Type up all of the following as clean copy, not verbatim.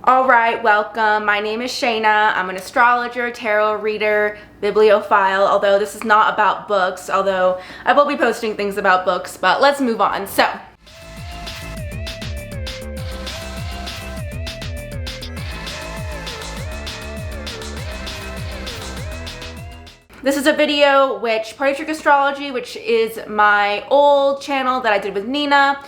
All right, welcome. My name is Shaina. I'm an astrologer, tarot reader, bibliophile, although this is not about books, although I will be posting things about books, but let's move on. So, this is a video which Piques Astrology, which is my old channel that I did with Nina.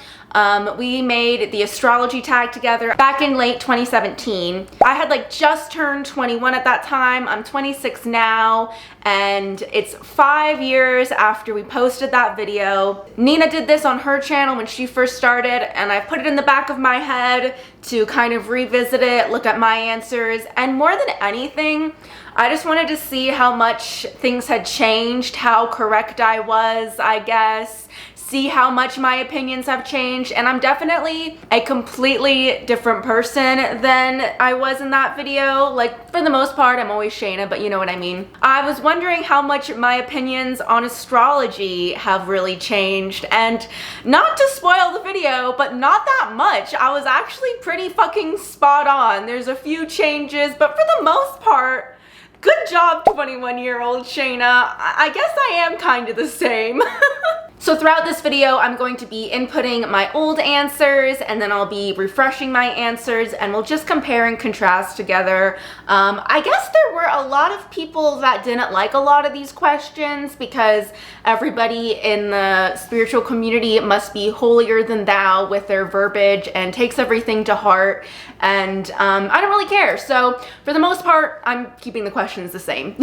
We made the astrology tag together back in late 2017. I had just turned 21 at that time. I'm 26 now, and it's 5 years after we posted that video. Nina did this on her channel when she first started, and I put it in the back of my head to kind of revisit it, look at my answers, and more than anything, I just wanted to see how much things had changed, how correct I was, I guess, see how much my opinions have changed, and I'm definitely a completely different person than I was in that video. For the most part, I'm always Shaina, but you know what I mean. I was wondering how much my opinions on astrology have really changed, and not to spoil the video, but not that much. I was actually pretty fucking spot on. There's a few changes, but for the most part, good job, 21-year-old Shaina. I guess I am kind of the same. So throughout this video, I'm going to be inputting my old answers, and then I'll be refreshing my answers, and we'll just compare and contrast together. I guess there were a lot of people that didn't like a lot of these questions because everybody in the spiritual community must be holier than thou with their verbiage and takes everything to heart, and I don't really care. So for the most part, I'm keeping the questions the same.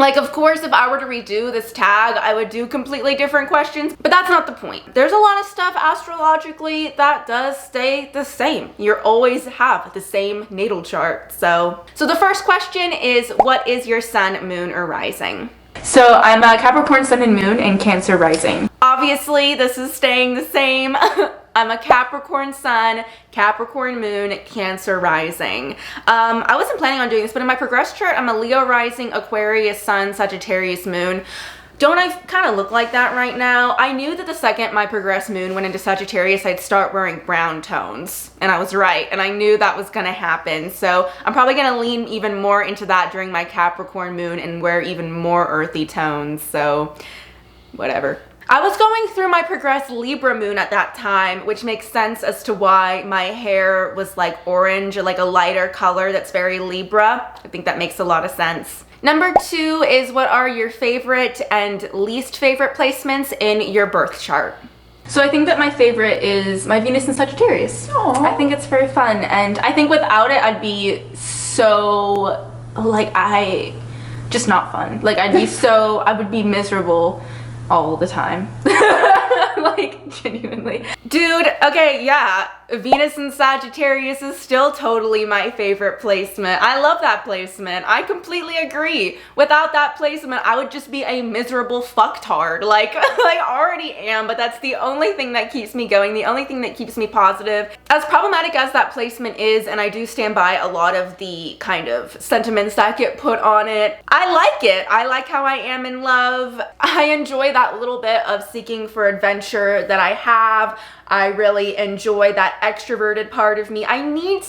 Of course, if I were to redo this tag, I would do completely different questions, but that's not the point. There's a lot of stuff astrologically that does stay the same. You always have the same natal chart. So the first question is, what is your sun, moon, or rising? So I'm a Capricorn sun and moon and Cancer rising. Obviously, this is staying the same. I'm a Capricorn sun, Capricorn moon, Cancer rising. I wasn't planning on doing this, but in my progress chart, I'm a Leo rising, Aquarius sun, Sagittarius moon. Don't I kind of look like that right now? I knew that the second my progress moon went into Sagittarius, I'd start wearing brown tones. And I was right, and I knew that was gonna happen. So I'm probably gonna lean even more into that during my Capricorn moon and wear even more earthy tones, so whatever. I was going through my progress Libra moon at that time, which makes sense as to why my hair was orange, or a lighter color that's very Libra. I think that makes a lot of sense. Number 2 is, what are your favorite and least favorite placements in your birth chart? So I think that my favorite is my Venus in Sagittarius. Aww. I think it's very fun, and I think without it I'd be so just not fun. I would be miserable all the time. Genuinely. Dude, okay, yeah, Venus in Sagittarius is still totally my favorite placement. I love that placement. I completely agree. Without that placement, I would just be a miserable fucktard. I already am, but that's the only thing that keeps me going, the only thing that keeps me positive. As problematic as that placement is, and I do stand by a lot of the kind of sentiments that get put on it, I like it. I like how I am in love. I enjoy that little bit of seeking for adventure that I have. I really enjoy that extroverted part of me. I need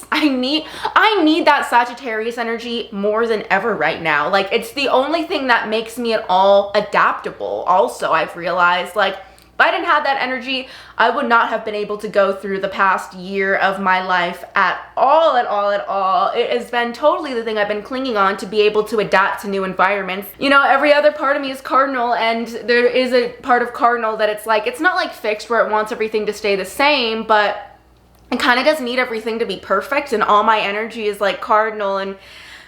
that Sagittarius energy more than ever right now. It's the only thing that makes me at all adaptable. Also, I've realized, if I didn't have that energy, I would not have been able to go through the past year of my life at all. It has been totally the thing I've been clinging on, to be able to adapt to new environments. You know, every other part of me is cardinal, and there is a part of cardinal that it's not fixed where it wants everything to stay the same, but it kind of does need everything to be perfect, and all my energy is cardinal, and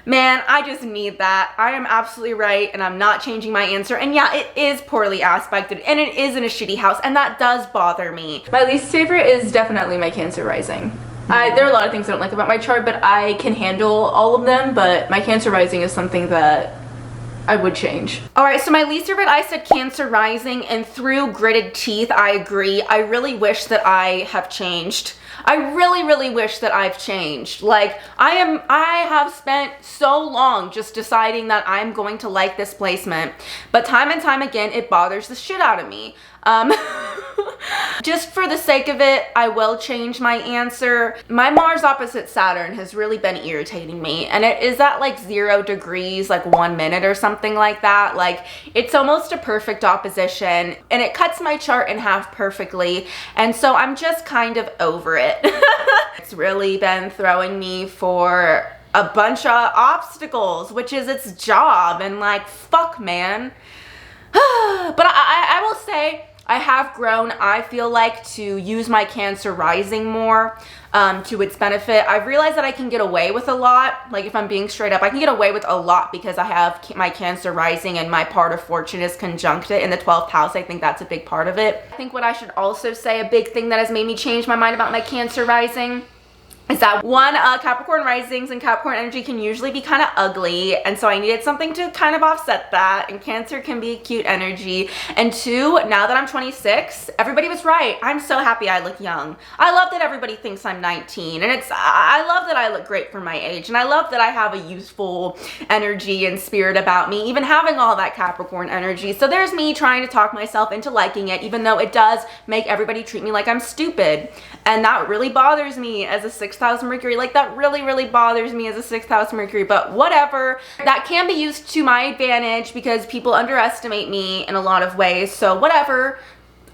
man, I just need that. I am absolutely right, and I'm not changing my answer. And yeah, it is poorly aspected, and it is in a shitty house, and that does bother me. My least favorite is definitely my Cancer rising. There are a lot of things I don't like about my chart, but I can handle all of them, but my Cancer rising is something that I would change. All right, so my least favorite, I said Cancer rising, and through gritted teeth, I agree. I really wish that I have changed. I really wish that I've changed. I have spent so long just deciding that I'm going to like this placement, but time and time again, it bothers the shit out of me. Just for the sake of it, I will change my answer. My Mars opposite Saturn has really been irritating me, and it is at like 0 degrees, like 1 minute or something like that. Like, it's almost a perfect opposition, and it cuts my chart in half perfectly, and so I'm just kind of over it. It's really been throwing me for a bunch of obstacles, which is its job, and like, fuck, man. But I will say, I have grown, I feel like, to use my Cancer rising more to its benefit. I've realized that I can get away with a lot. Like, if I'm being straight up, I can get away with a lot because I have my Cancer rising and my part of fortune is conjunct it in the 12th house. I think that's a big part of it. I think what I should also say, a big thing that has made me change my mind about my Cancer rising, is that one, Capricorn risings and Capricorn energy can usually be kind of ugly, and so I needed something to kind of offset that, and Cancer can be a cute energy. And two, now that I'm 26, everybody was right. I'm so happy I look young. I love that everybody thinks I'm 19, and I love that I look great for my age, and I love that I have a youthful energy and spirit about me, even having all that Capricorn energy. So there's me trying to talk myself into liking it, even though it does make everybody treat me like I'm stupid, and that really bothers me as a 6th house Mercury. Like, that really bothers me as a 6th house Mercury, but whatever. That can be used to my advantage because people underestimate me in a lot of ways, so whatever.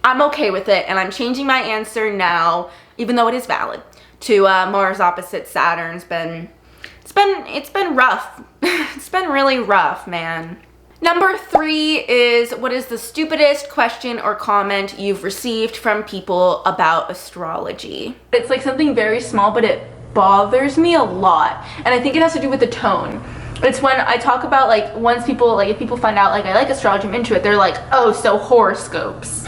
I'm okay with it, and I'm changing my answer now, even though it is valid, to Mars opposite Saturn. It's been rough. It's been really rough, man. Number 3 is, what is the stupidest question or comment you've received from people about astrology? It's like something very small, but it bothers me a lot. And I think it has to do with the tone. It's when I talk about, like, once people, like, if people find out, like, I like astrology, I'm into it, they're like, oh, so horoscopes.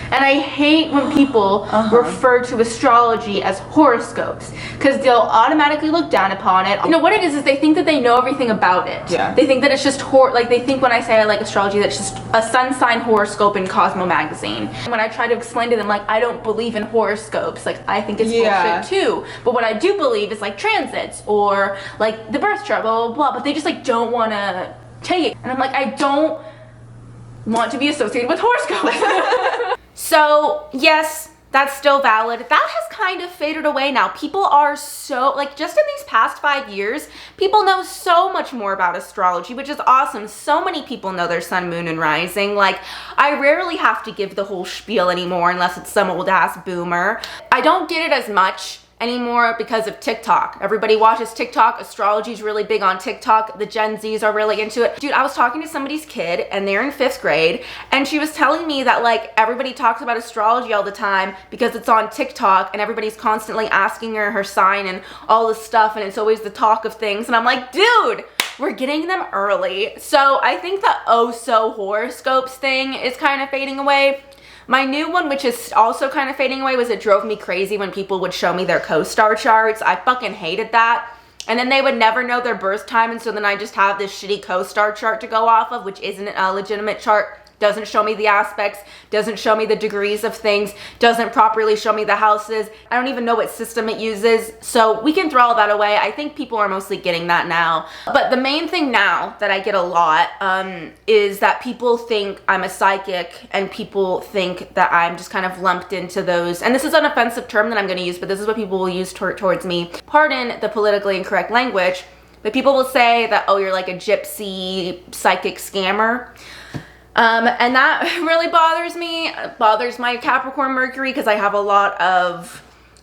And I hate when people refer to astrology as horoscopes, because they'll automatically look down upon it. You know, what it is they think that they know everything about it. Yeah. They think that it's just, like, they think when I say I like astrology, that it's just a sun sign horoscope in Cosmo magazine. And when I try to explain to them, like, I don't believe in horoscopes, like, I think it's bullshit too. But what I do believe is, like, transits, or, like, the birth chart, blah, blah, blah. But they just, like, don't want to take it. And I'm like, I don't want to be associated with horoscopes. So, yes, that's still valid. That has kind of faded away now. People are so, like, just in these past 5 years, people know so much more about astrology, which is awesome. So many people know their sun, moon, and rising. Like, I rarely have to give the whole spiel anymore unless it's some old ass boomer. I don't get it as much anymore because of TikTok. Everybody watches TikTok. Astrology is really big on TikTok. The Gen Zs are really into it. Dude, I was talking to somebody's kid, and they're in 5th grade, and she was telling me that, like, everybody talks about astrology all the time because it's on TikTok, and everybody's constantly asking her sign and all this stuff, and it's always the talk of things. And I'm like, dude, we're getting them early. So I think the oh-so horoscopes thing is kind of fading away. My new one, which is also kind of fading away, was it drove me crazy when people would show me their co-star charts. I fucking hated that. And then they would never know their birth time, and so then I just have this shitty co-star chart to go off of, which isn't a legitimate chart. Doesn't show me the aspects, doesn't show me the degrees of things, doesn't properly show me the houses. I don't even know what system it uses, so we can throw all that away. I think people are mostly getting that now. But the main thing now that I get a lot is that people think I'm a psychic, and people think that I'm just kind of lumped into those, and this is an offensive term that I'm going to use, but this is what people will use towards me. Pardon the politically incorrect language, but people will say that, oh, you're like a gypsy psychic scammer. And that really bothers me. It bothers my Capricorn Mercury because I have a lot of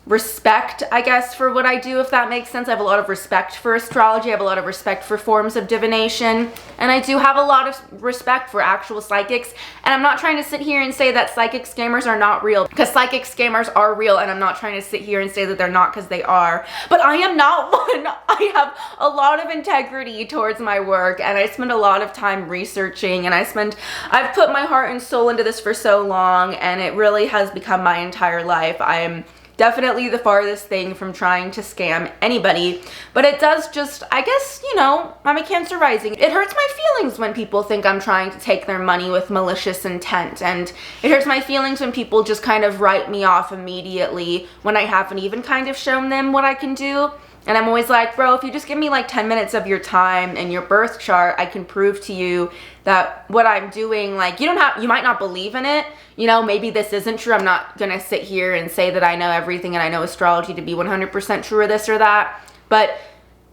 respect, I guess, for what I do, if that makes sense. I have a lot of respect for astrology. I have a lot of respect for forms of divination. And I do have a lot of respect for actual psychics. And I'm not trying to sit here and say that psychic scammers are not real, because psychic scammers are real, and I'm not trying to sit here and say that they're not, because they are. But I am not one. I have a lot of integrity towards my work, and I spend a lot of time researching, and I've put my heart and soul into this for so long, and it really has become my entire life. I am definitely the farthest thing from trying to scam anybody, but it does just, I guess, you know, I'm a Cancer rising. It hurts my feelings when people think I'm trying to take their money with malicious intent, and it hurts my feelings when people just kind of write me off immediately when I haven't even kind of shown them what I can do. And I'm always like, bro, if you just give me like 10 minutes of your time and your birth chart, I can prove to you that what I'm doing, like, you might not believe in it. You know, maybe this isn't true. I'm not gonna sit here and say that I know everything and I know astrology to be 100% true or this or that. But,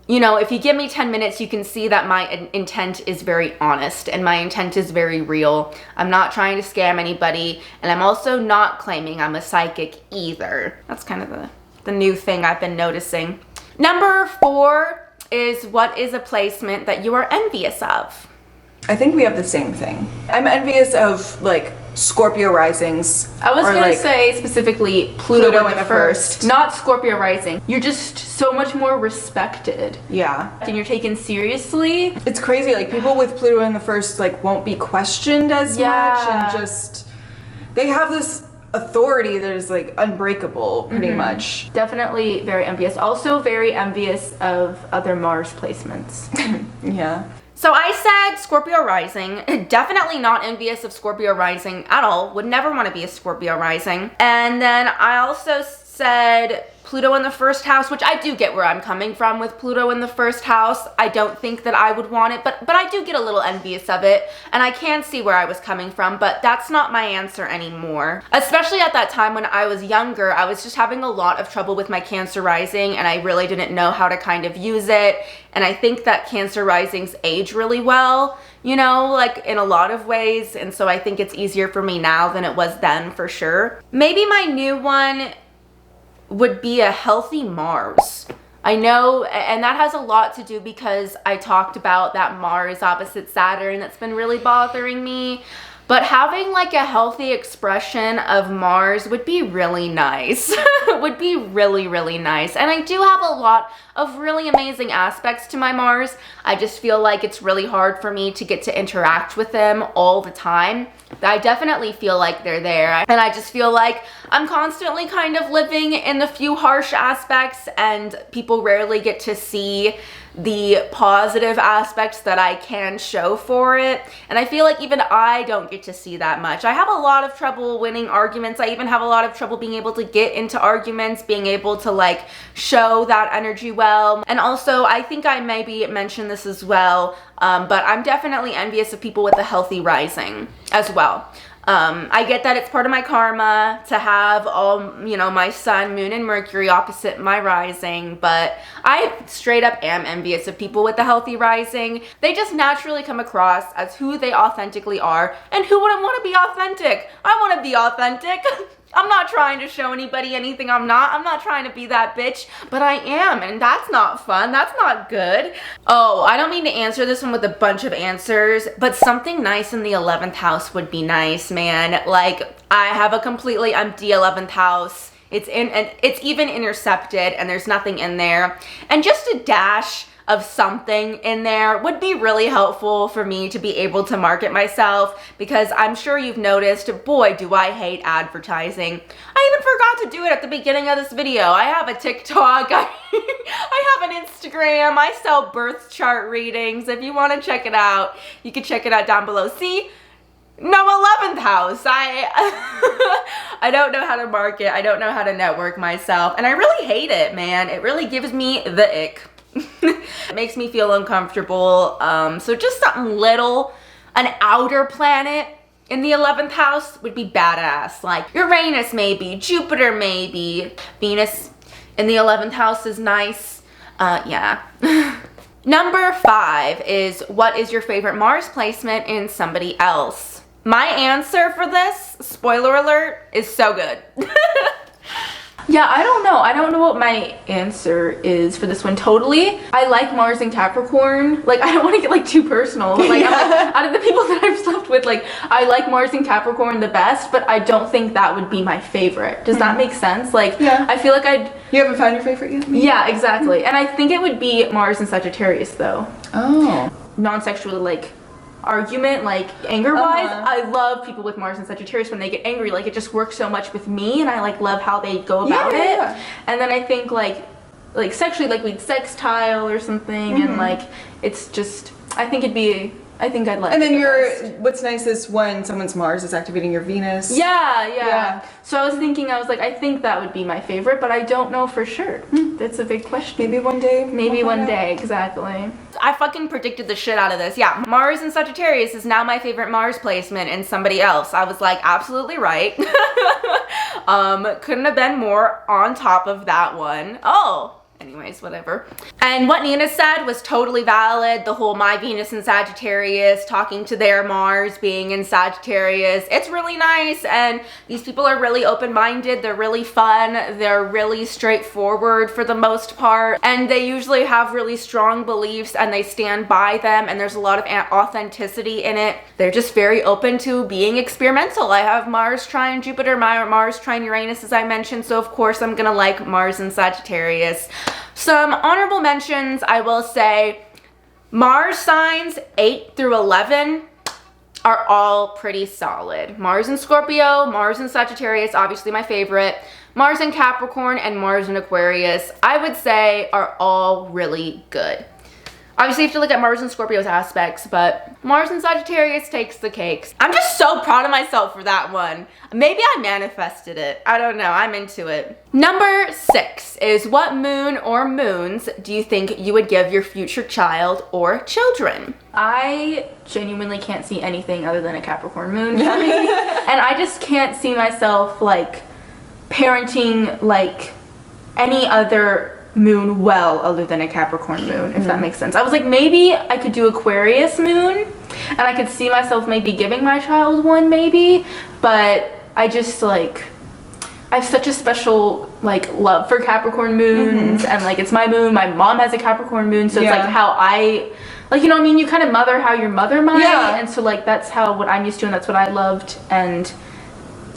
you know, if you give me 10 minutes, you can see that my intent is very honest and my intent is very real. I'm not trying to scam anybody, and I'm also not claiming I'm a psychic either. That's kind of the new thing I've been noticing. Number 4 is, what is a placement that you are envious of? I think we have the same thing. I'm envious of like Scorpio risings. I was gonna like, say specifically Pluto in the first, not Scorpio rising. You're just so much more respected. Yeah. And you're taken seriously. It's crazy, like people with Pluto in the first like won't be questioned as much, and just, they have this authority that is like unbreakable pretty much. Definitely very envious. Also very envious of other Mars placements. Yeah. So I said Scorpio rising, definitely not envious of Scorpio rising at all, would never want to be a Scorpio rising. And then I also said Pluto in the first house, which I do get where I'm coming from with Pluto in the first house. I don't think that I would want it, but I do get a little envious of it, and I can see where I was coming from, but that's not my answer anymore. Especially at that time when I was younger, I was just having a lot of trouble with my Cancer rising, and I really didn't know how to kind of use it, and I think that Cancer risings age really well, you know, like in a lot of ways, and so I think it's easier for me now than it was then for sure. Maybe my new one would be a healthy Mars. I know, and that has a lot to do because I talked about that Mars opposite Saturn that's been really bothering me. But having like a healthy expression of Mars would be really nice. Would be really, really nice. And I do have a lot of really amazing aspects to my Mars. I just feel like it's really hard for me to get to interact with them all the time. I definitely feel like they're there. And I just feel like I'm constantly kind of living in the few harsh aspects, and people rarely get to see the positive aspects that I can show for it. And I feel like even I don't get to see that much. I have a lot of trouble winning arguments. I even have a lot of trouble being able to get into arguments, being able to like show that energy well. And also, I think I maybe mentioned this as well, but I'm definitely envious of people with a healthy rising as well. I get that it's part of my karma to have all, you know, my sun, moon, and Mercury opposite my rising, but I straight up am envious of people with a healthy rising. They just naturally come across as who they authentically are, and who wouldn't want to be authentic? I want to be authentic. I'm not trying to show anybody anything I'm not. I'm not trying to be that bitch, but I am, and that's not fun. That's not good. Oh, I don't mean to answer this one with a bunch of answers, but something nice in the 11th house would be nice, man. Like, I have a completely empty 11th house. It's even intercepted, and there's nothing in there. And just a dash of something in there would be really helpful for me to be able to market myself, because I'm sure you've noticed, boy, do I hate advertising. I even forgot to do it at the beginning of this video. I have a TikTok, I have an Instagram, I sell birth chart readings. If you want to check it out, you can check it out down below. See? No 11th house. I don't know how to market. I don't know how to network myself, and I really hate it, man. It really gives me the ick. It makes me feel uncomfortable. So just something little, an outer planet in the 11th house would be badass. Like Uranus maybe, Jupiter maybe. Venus in the 11th house is nice. Yeah. Number 5 is, what is your favorite Mars placement in somebody else? My answer for this, spoiler alert, is so good. Yeah, I don't know. I don't know what my answer is for this one totally. I like Mars in Capricorn. Like, I don't want to get like too personal, but like, out of the people that I've slept with, like, I like Mars in Capricorn the best, but I don't think that would be my favorite. Does that make sense? Like, yeah. I feel like You haven't found your favorite yet? Yeah, exactly. And I think it would be Mars in Sagittarius though. Oh. Non-sexual, like, argument, like anger wise. I love people with Mars and Sagittarius when they get angry. Like, it just works so much with me, and I like love how they go about it. Yeah. And then I think like sexually, like we'd sextile or something, and like it's just, I think it'd be I think I'd like. And then it what's nice is when someone's Mars is activating your Venus. Yeah. So I was thinking, I was like, I think that would be my favorite, but I don't know for sure. That's a big question. Maybe one day. Maybe one day, exactly. I fucking predicted the shit out of this. Yeah, Mars in Sagittarius is now my favorite Mars placement in somebody else. I was like, absolutely right. Couldn't have been more on top of that one. Oh. Anyways, whatever. And what Nina said was totally valid. The whole my Venus in Sagittarius, talking to their Mars being in Sagittarius. It's really nice, and these people are really open-minded. They're really fun. They're really straightforward for the most part. And they usually have really strong beliefs, and they stand by them, and there's a lot of authenticity in it. They're just very open to being experimental. I have Mars trine Jupiter, my Mars trine Uranus, as I mentioned, so of course I'm gonna like Mars in Sagittarius. Some honorable mentions, I will say, Mars signs 8 through 11 are all pretty solid. Mars in Scorpio, Mars in Sagittarius, obviously my favorite. Mars in Capricorn and Mars in Aquarius, I would say are all really good. Obviously, you have to look at Mars and Scorpio's aspects, but Mars and Sagittarius takes the cakes. I'm just so proud of myself for that one. Maybe I manifested it. I don't know. I'm into it. Number 6 is what moon or moons do you think you would give your future child or children? I genuinely can't see anything other than a Capricorn moon. And I just can't see myself like parenting like any other moon well other than a Capricorn moon, if that makes sense. I was like, maybe I could do Aquarius moon and I could see myself maybe giving my child one maybe, but I just like, I have such a special like love for Capricorn moons and like it's my moon. My mom has a Capricorn moon, so it's like how I like, you know what I mean, you kind of mother how your mother might, and so like that's how what I'm used to and that's what I loved, and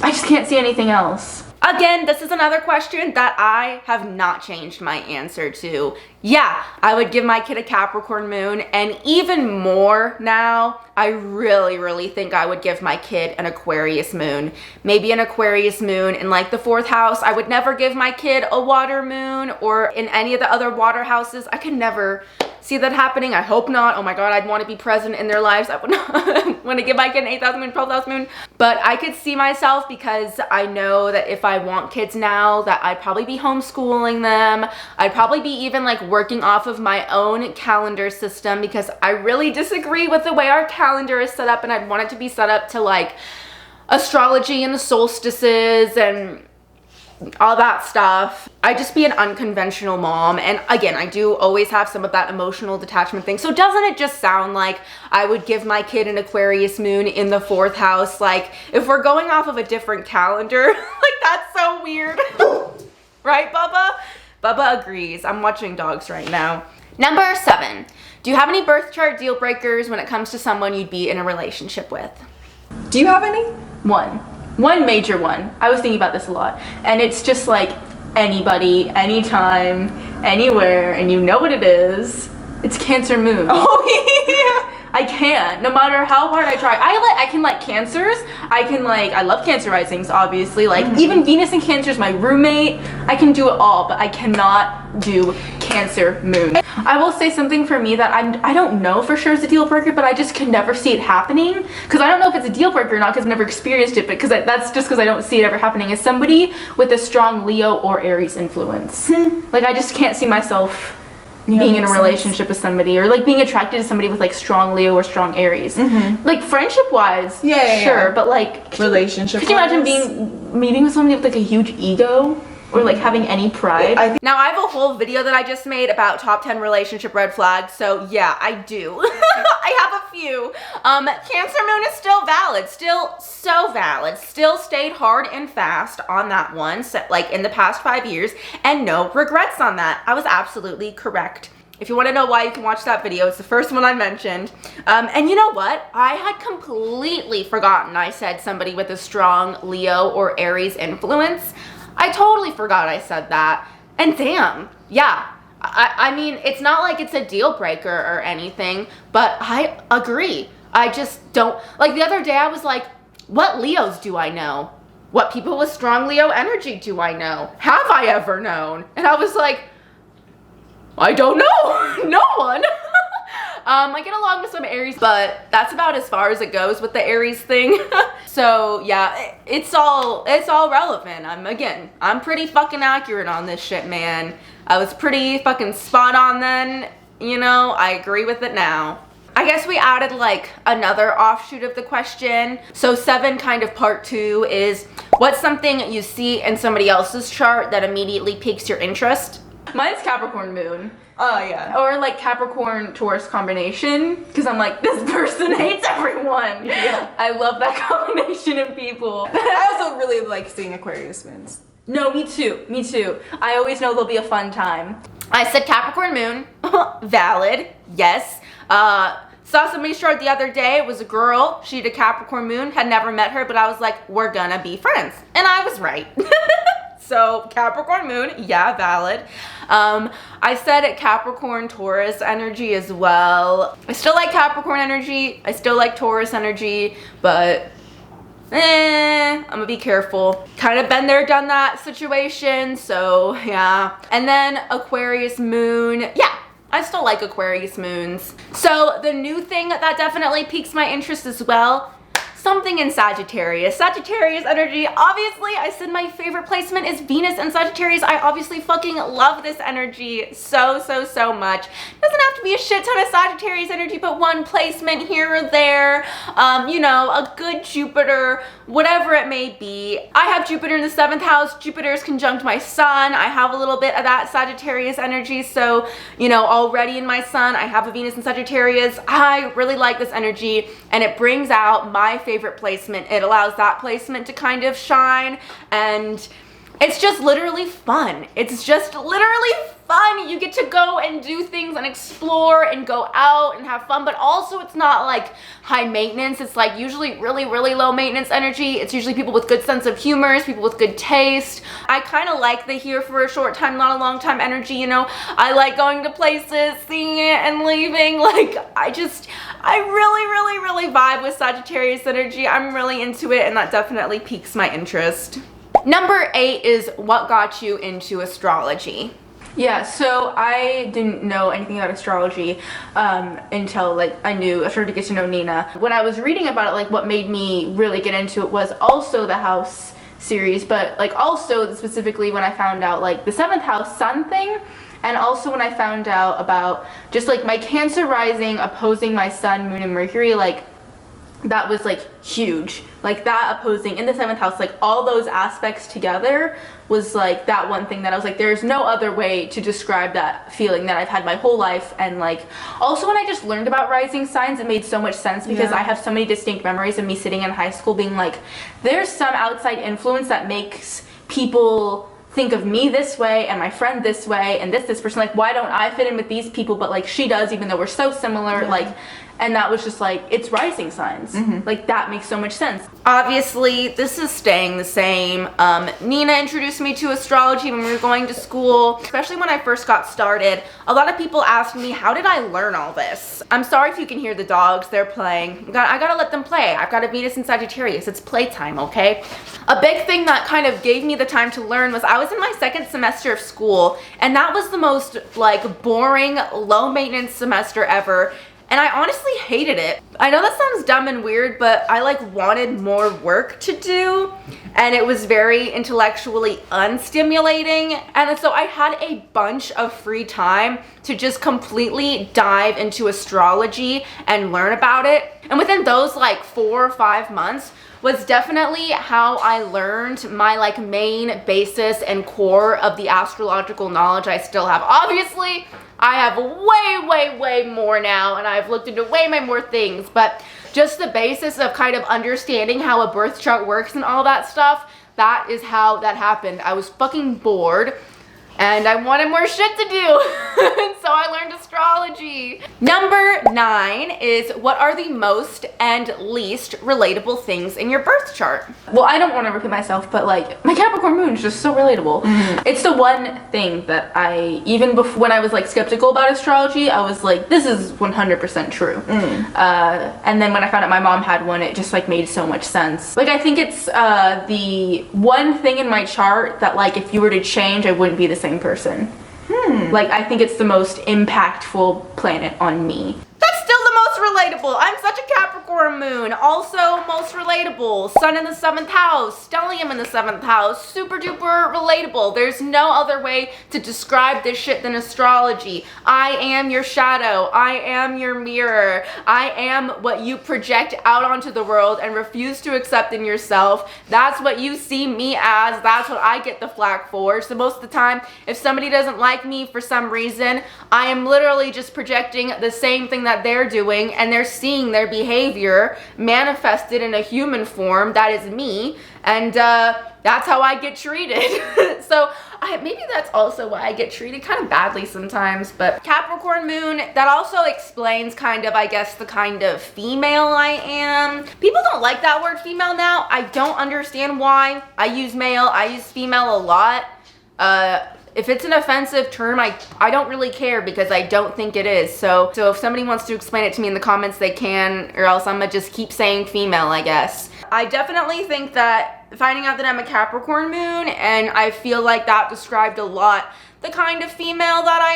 I just can't see anything else. Again, this is another question that I have not changed my answer to. Yeah, I would give my kid a Capricorn moon, and even more now, I really think I would give my kid an Aquarius moon. Maybe an Aquarius moon in like the 4th house. I would never give my kid a water moon or in any of the other water houses. I could never see that happening. I hope not. Oh my god, I'd want to be present in their lives. I would not want to give my kid an 8th house moon, 12th house moon. But I could see myself, because I know that if I want kids now, that I'd probably be homeschooling them. I'd probably be even like working off of my own calendar system, because I really disagree with the way our calendar is set up, and I'd want it to be set up to like astrology and the solstices and all that stuff. I'd just be an unconventional mom, and again, I do always have some of that emotional detachment thing. So doesn't it just sound like I would give my kid an Aquarius moon in the 4th house? Like, if we're going off of a different calendar, like that's so weird. Right, Bubba? Bubba agrees. I'm watching dogs right now. Number 7. Do you have any birth chart deal breakers when it comes to someone you'd be in a relationship with? Do you have any? One major one. I was thinking about this a lot, and it's just like anybody, anytime, anywhere, and you know what it is. It's Cancer moon. Oh yeah. I can't, no matter how hard I try. I can like Cancers. I love Cancer risings, obviously. Like even Venus and Cancer is my roommate. I can do it all, but I cannot do Cancer moon. I will say something for me that I don't know for sure is a deal breaker, but I just can never see it happening, because I don't know if it's a deal breaker or not, because I've never experienced it, but that's just because I don't see it ever happening, is somebody with a strong Leo or Aries influence. Like I just can't see myself being in a relationship with somebody, or like being attracted to somebody with like strong Leo or strong Aries. Like friendship wise, sure, but like relationship. Could you imagine meeting with somebody with like a huge ego, or like having any pride? Now I have a whole video that I just made about top 10 relationship red flags, so yeah, I do. I have a few. Cancer moon is still valid, still so valid, still stayed hard and fast on that one, so, like in the past 5 years, and no regrets on that. I was absolutely correct. If you want to know why, you can watch that video. It's the first one I mentioned. And you know what? I had completely forgotten I said somebody with a strong Leo or Aries influence. I totally forgot I said that. And damn, yeah. I mean, it's not like it's a deal breaker or anything, but I agree. I just don't, like the other day I was like, what Leos do I know? What people with strong Leo energy do I know? Have I ever known? And I was like, I don't know. No one. I get along with some Aries, but that's about as far as it goes with the Aries thing. So yeah, it's all relevant. I'm pretty fucking accurate on this shit, man. I was pretty fucking spot on then, you know, I agree with it now. I guess we added like another offshoot of the question. So 7, kind of part 2, is what's something you see in somebody else's chart that immediately piques your interest? Mine's Capricorn moon. Oh, yeah. Or like Capricorn Taurus combination, because I'm like, this person hates everyone. Yeah. I love that combination of people. I also really like seeing Aquarius moons. No, me too. Me too. I always know there'll be a fun time. I said Capricorn moon. Valid. Yes. Saw somebody's chart the other day. It was a girl. She had a Capricorn moon. Had never met her, but I was like, we're gonna be friends. And I was right. So Capricorn moon, yeah, valid. I said Capricorn Taurus energy as well. I still like Capricorn energy. I still like Taurus energy, but I'm gonna be careful. Kind of been there, done that situation, so yeah. And then Aquarius moon, yeah. I still like Aquarius moons. So the new thing that definitely piques my interest as well, something in Sagittarius. Sagittarius energy, obviously I said my favorite placement is Venus and Sagittarius. I obviously fucking love this energy so much. Doesn't have to be a shit ton of Sagittarius energy, but one placement here or there, you know, a good Jupiter, whatever it may be. I have Jupiter in the 7th house. Jupiter is conjunct my sun. I have a little bit of that Sagittarius energy, so, you know, already in my sun, I have a Venus in Sagittarius. I really like this energy, and it brings out my favorite placement. It allows that placement to kind of shine, and it's just literally fun. It's just literally fun. You get to go and do things and explore and go out and have fun, but also it's not like high maintenance. It's like usually really low maintenance energy. It's usually people with good sense of humor, people with good taste. I kind of like the here for a short time, not a long time energy, you know. I like going to places, seeing it and leaving. Like I really vibe with Sagittarius energy. I'm really into it, and that definitely piques my interest. Number 8 is what got you into astrology? Yeah, so I didn't know anything about astrology until like I started to get to know Nina. When I was reading about it, like what made me really get into it was also the house series, but like also specifically when I found out like the 7th house sun thing, and also when I found out about just like my Cancer rising opposing my sun, moon, and Mercury, like that was like huge. Like that opposing in the 7th house, like all those aspects together was like that one thing that I was like, there's no other way to describe that feeling that I've had my whole life. And like also when I just learned about rising signs, it made so much sense because I have so many distinct memories of me sitting in high school being like, there's some outside influence that makes people think of me this way and my friend this way and this person, like why don't I fit in with these people, but like she does, even though we're so similar. Like, and that was just like, it's rising signs. Like that makes so much sense. Obviously this is staying the same. Nina introduced me to astrology when we were going to school, especially when I first got started. A lot of people asked me, how did I learn all this? I'm sorry if you can hear the dogs, they're playing. I gotta let them play. I've got a Venus in Sagittarius, it's playtime, okay? A big thing that kind of gave me the time to learn was I was in my 2nd semester of school, and that was the most like boring, low maintenance semester ever. And I honestly hated it. I know that sounds dumb and weird, but I like wanted more work to do, and it was very intellectually unstimulating. And so I had a bunch of free time to just completely dive into astrology and learn about it. And within those like 4 or 5 months was definitely how I learned my like main basis and core of the astrological knowledge I still have. Obviously, I have way more now, and I've looked into way more things, but just the basis of kind of understanding how a birth chart works and all that stuff, that is how that happened. I was fucking bored, and I wanted more shit to do, and so I learned astrology. Number 9 is what are the most and least relatable things in your birth chart? Well, I don't want to repeat myself, but like my Capricorn moon is just so relatable. It's the one thing that I, even before when I was like skeptical about astrology, I was like, this is 100% true. And then when I found out my mom had one, it just like made so much sense. Like I think it's the one thing in my chart that like if you were to change, I wouldn't be the same person. Like I think it's the most impactful planet on me. That's most relatable. I'm such a Capricorn moon. Also most relatable. Sun in the 7th house. Stellium in the 7th house. Super duper relatable. There's no other way to describe this shit than astrology. I am your shadow. I am your mirror. I am what you project out onto the world and refuse to accept in yourself. That's what you see me as. That's what I get the flack for. So most of the time, if somebody doesn't like me for some reason, I am literally just projecting the same thing that they're doing, and they're seeing their behavior manifested in a human form that is me, and that's how I get treated. So maybe that's also why I get treated kind of badly sometimes. But Capricorn moon, that also explains kind of, I guess, the kind of female I am. People don't like that word female now. I don't understand why. I use male, I use female a lot. If it's an offensive term, I don't really care, because I don't think it is. So if somebody wants to explain it to me in the comments, they can, or else I'm gonna just keep saying female, I guess. I definitely think that finding out that I'm a Capricorn moon, and I feel like that described a lot the kind of female that I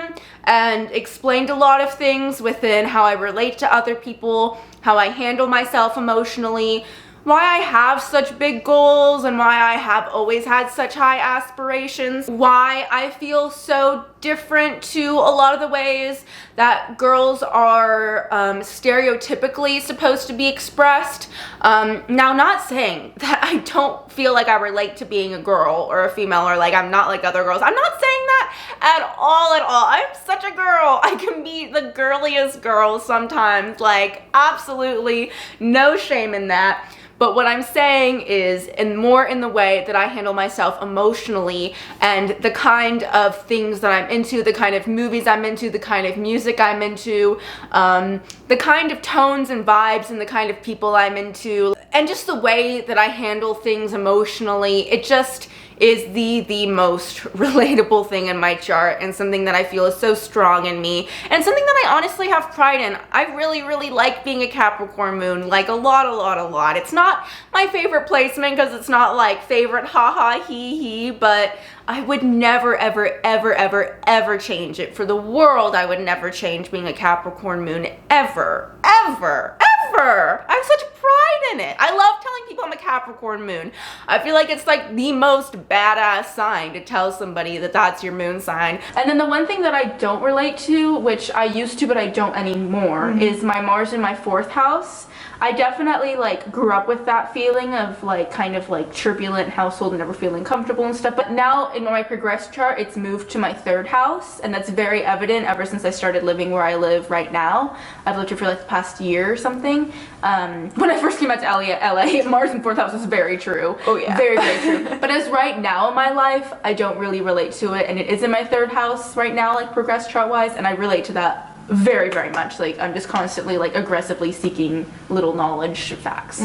am, and explained a lot of things within how I relate to other people, how I handle myself emotionally, why I have such big goals, and why I have always had such high aspirations, why I feel so different to a lot of the ways that girls are stereotypically supposed to be expressed. Now, not saying that I don't feel like I relate to being a girl or a female, or like I'm not like other girls. I'm not saying that at all, at all. I'm such a girl. I can be the girliest girl sometimes, like absolutely no shame in that. But what I'm saying is, and more in the way that I handle myself emotionally, and the kind of things that I'm into, the kind of movies I'm into, the kind of music I'm into, the kind of tones and vibes and the kind of people I'm into, and just the way that I handle things emotionally, it just is the most relatable thing in my chart, and something that I feel is so strong in me, and something that I honestly have pride in. I really like being a Capricorn moon, like a lot. It's not my favorite placement, because it's not like favorite haha hee, but I would never ever change it for the world. I would never change being a Capricorn moon, ever. I have such pride in it. I love telling people I'm a Capricorn moon. I feel like it's like the most badass sign to tell somebody that that's your moon sign. And then the one thing that I don't relate to, which I used to but I don't anymore, is my Mars in my 4th house. I definitely like grew up with that feeling of like kind of like turbulent household and never feeling comfortable and stuff, but now in my progressed chart it's moved to my 3rd house, and that's very evident ever since I started living where I live right now. I've lived here for like the past year or something. When I first came out to LA, Mars in 4th house was very true. Oh yeah. Very true. But as right now in my life, I don't really relate to it, and it is in my 3rd house right now, like progressed chart wise, and I relate to that very much. Like I'm just constantly like aggressively seeking little knowledge facts.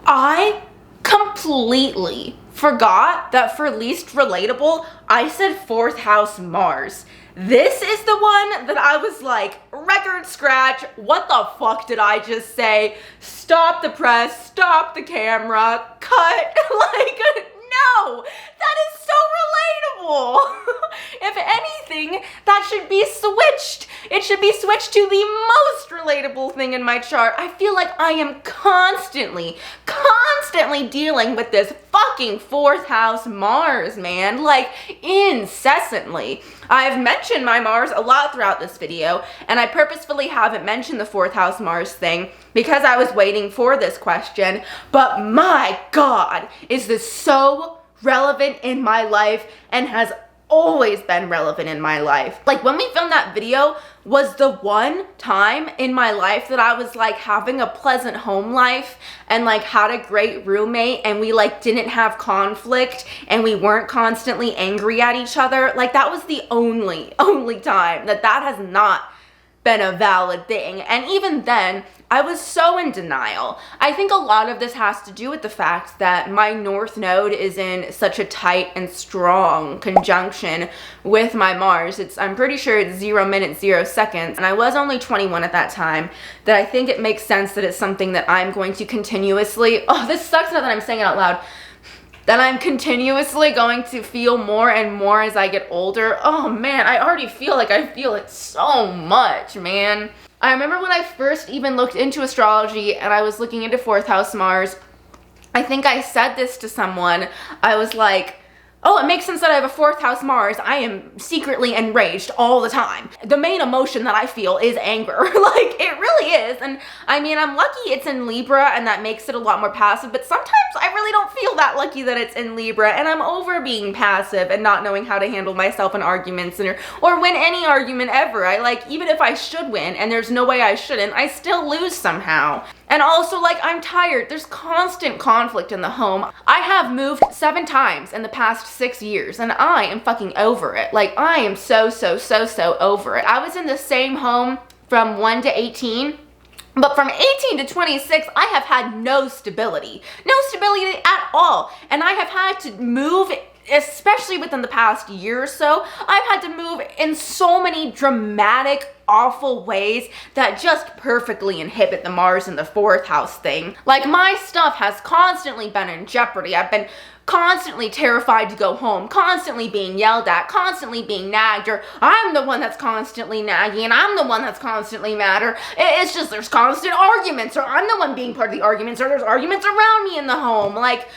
I completely forgot that for least relatable, I said 4th house Mars. This is the one that I was like, record scratch, what the fuck did I just say? Stop the press, stop the camera, cut, like, no, that is so relatable. If anything, that should be switched. It should be switched to the most relatable thing in my chart. I feel like I am constantly dealing with this fucking 4th house Mars, man, like incessantly. I've mentioned my Mars a lot throughout this video, and I purposefully haven't mentioned the 4th house Mars thing because I was waiting for this question, but my God, is this so relevant in my life and has always been relevant in my life. Like when we filmed that video was the one time in my life that I was like having a pleasant home life and like had a great roommate, and we like didn't have conflict and we weren't constantly angry at each other. Like that was the only time that has not been a valid thing. And even then, I was so in denial. I think a lot of this has to do with the fact that my North Node is in such a tight and strong conjunction with my Mars. I'm pretty sure it's 0 minutes, 0 seconds, and I was only 21 at that time, that I think it makes sense that it's something that I'm going to continuously, oh, this sucks now that I'm saying it out loud, that I'm continuously going to feel more and more as I get older. Oh man, I already feel like I feel it so much, man. I remember when I first even looked into astrology and I was looking into 4th house Mars, I think I said this to someone. I was like, oh, it makes sense that I have a 4th house Mars. I am secretly enraged all the time. The main emotion that I feel is anger. Like, it really is. And I mean, I'm lucky it's in Libra and that makes it a lot more passive, but sometimes I really don't feel that lucky that it's in Libra, and I'm over being passive and not knowing how to handle myself in arguments or win any argument ever. I like, even if I should win, and there's no way I shouldn't, I still lose somehow. And also, like, I'm tired. There's constant conflict in the home. I have moved 7 times in the past 6 years, and I am fucking over it. Like, I am so over it. I was in the same home from 1 to 18, but from 18 to 26, I have had no stability. No stability at all. And I have had to move, especially within the past year or so, I've had to move in so many dramatic, awful ways that just perfectly inhibit the Mars in the 4th house thing. Like, my stuff has constantly been in jeopardy. I've been constantly terrified to go home, constantly being yelled at, constantly being nagged, or I'm the one that's constantly nagging and I'm the one that's constantly mad, or it's just there's constant arguments, or I'm the one being part of the arguments, or there's arguments around me in the home. Like,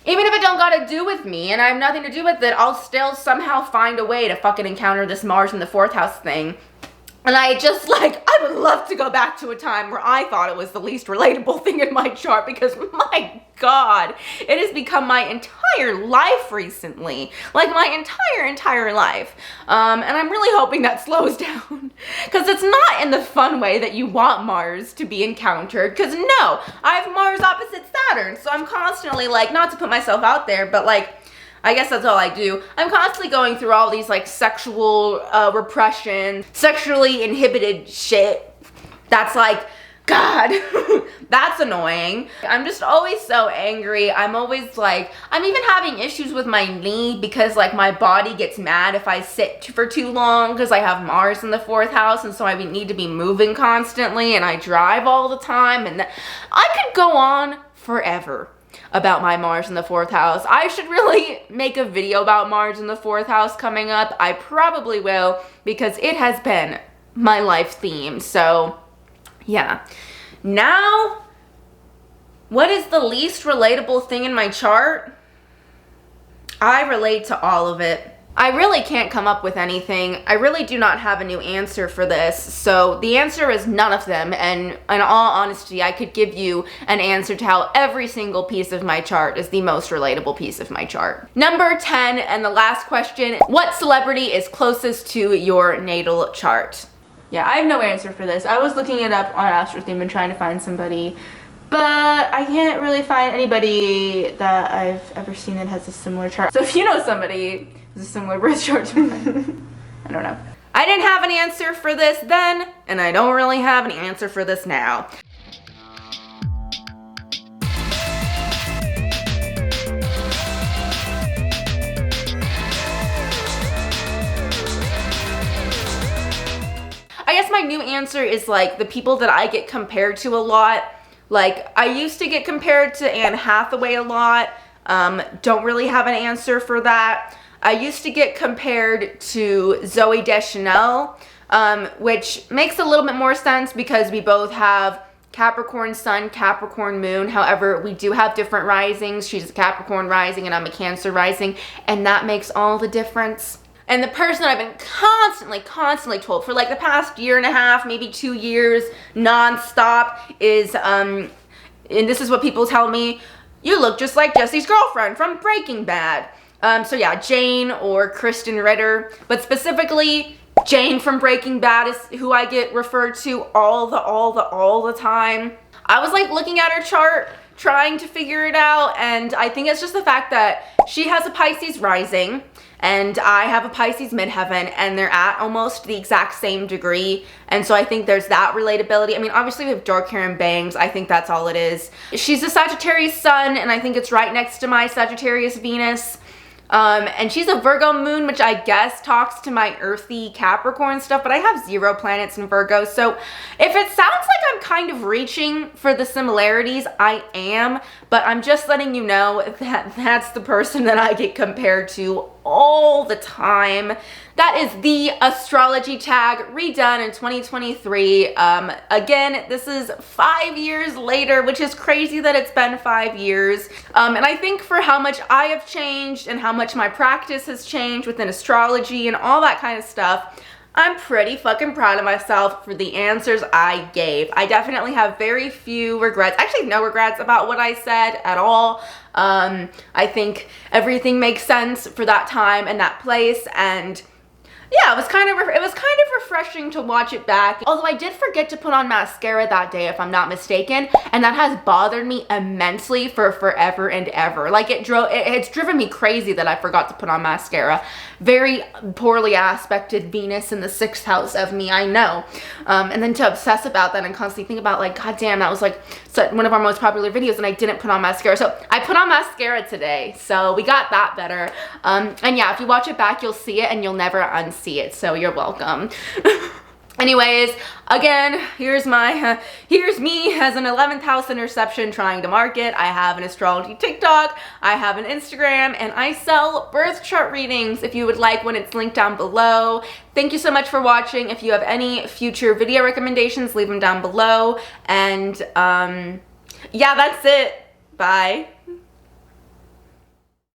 even if it don't gotta do with me and I have nothing to do with it, I'll still somehow find a way to fucking encounter this Mars in the 4th house thing. And I just, like, I would love to go back to a time where I thought it was the least relatable thing in my chart, because my God, it has become my entire life recently. Like, my entire life. And I'm really hoping that slows down, because it's not in the fun way that you want Mars to be encountered. Because no, I have Mars opposite Saturn, so I'm constantly, like, not to put myself out there, but like, I guess that's all I do. I'm constantly going through all these like sexual repression, sexually inhibited shit. That's like, God, that's annoying. I'm just always so angry. I'm always like, I'm even having issues with my knee because like my body gets mad if I sit for too long because I have Mars in the 4th house, and so I need to be moving constantly, and I drive all the time, and I could go on forever about my Mars in the 4th house. I should really make a video about Mars in the 4th house coming up. I probably will, because it has been my life theme. So yeah. Now, what is the least relatable thing in my chart? I relate to all of it. I really can't come up with anything. I really do not have a new answer for this. So the answer is none of them. And in all honesty, I could give you an answer to how every single piece of my chart is the most relatable piece of my chart. Number 10, and the last question, what celebrity is closest to your natal chart? Yeah, I have no answer for this. I was looking it up on AstroTheme and trying to find somebody, but I can't really find anybody that I've ever seen that has a similar chart. So if you know somebody who's a similar birth chart to mine, I don't know. I didn't have an answer for this then, and I don't really have an answer for this now. I guess my new answer is like the people that I get compared to a lot. Like, I used to get compared to Anne Hathaway a lot. Don't really have an answer for that. I used to get compared to Zooey Deschanel, which makes a little bit more sense because we both have Capricorn Sun, Capricorn Moon. However, we do have different risings. She's a Capricorn rising and I'm a Cancer rising, and that makes all the difference. And the person I've been constantly told for like the past year and a half, maybe 2 years, nonstop, is, and this is what people tell me, you look just like Jesse's girlfriend from Breaking Bad. So yeah, Jane or Kristen Ritter, but specifically Jane from Breaking Bad is who I get referred to all the time. I was like looking at her chart, trying to figure it out, and I think it's just the fact that she has a Pisces rising and I have a Pisces midheaven, and they're at almost the exact same degree, and so I think there's that relatability. I mean, obviously we have dark hair and bangs. I think that's all it is. She's a Sagittarius sun, and I think it's right next to my Sagittarius Venus. And she's a Virgo moon, which I guess talks to my earthy Capricorn stuff, but I have 0 planets in Virgo. So if it sounds like I'm kind of reaching for the similarities, I am, but I'm just letting you know that that's the person that I get compared to all the time. That is the astrology tag redone in 2023. Again, this is 5 years later, which is crazy that it's been 5 years. And I think for how much I have changed and how much my practice has changed within astrology and all that kind of stuff, I'm pretty fucking proud of myself for the answers I gave. I definitely have very few regrets, actually no regrets about what I said at all. I think everything makes sense for that time and that place, and yeah, it was kind of refreshing to watch it back. Although I did forget to put on mascara that day, if I'm not mistaken, and that has bothered me immensely for forever and ever. Like it's driven me crazy that I forgot to put on mascara. Very poorly aspected Venus in the 6th house of me, I know. And then to obsess about that and constantly think about like, god damn, that was like one of our most popular videos and I didn't put on mascara. So I put on mascara today, so we got that better. And yeah, if you watch it back, you'll see it and you'll never unsee it, so you're welcome. Anyways, again, here's me as an 11th house interception trying to market. I have an astrology TikTok, I have an Instagram, and I sell birth chart readings if you would like one. It's linked down below. Thank you so much for watching. If you have any future video recommendations, leave them down below. And yeah, that's it. Bye.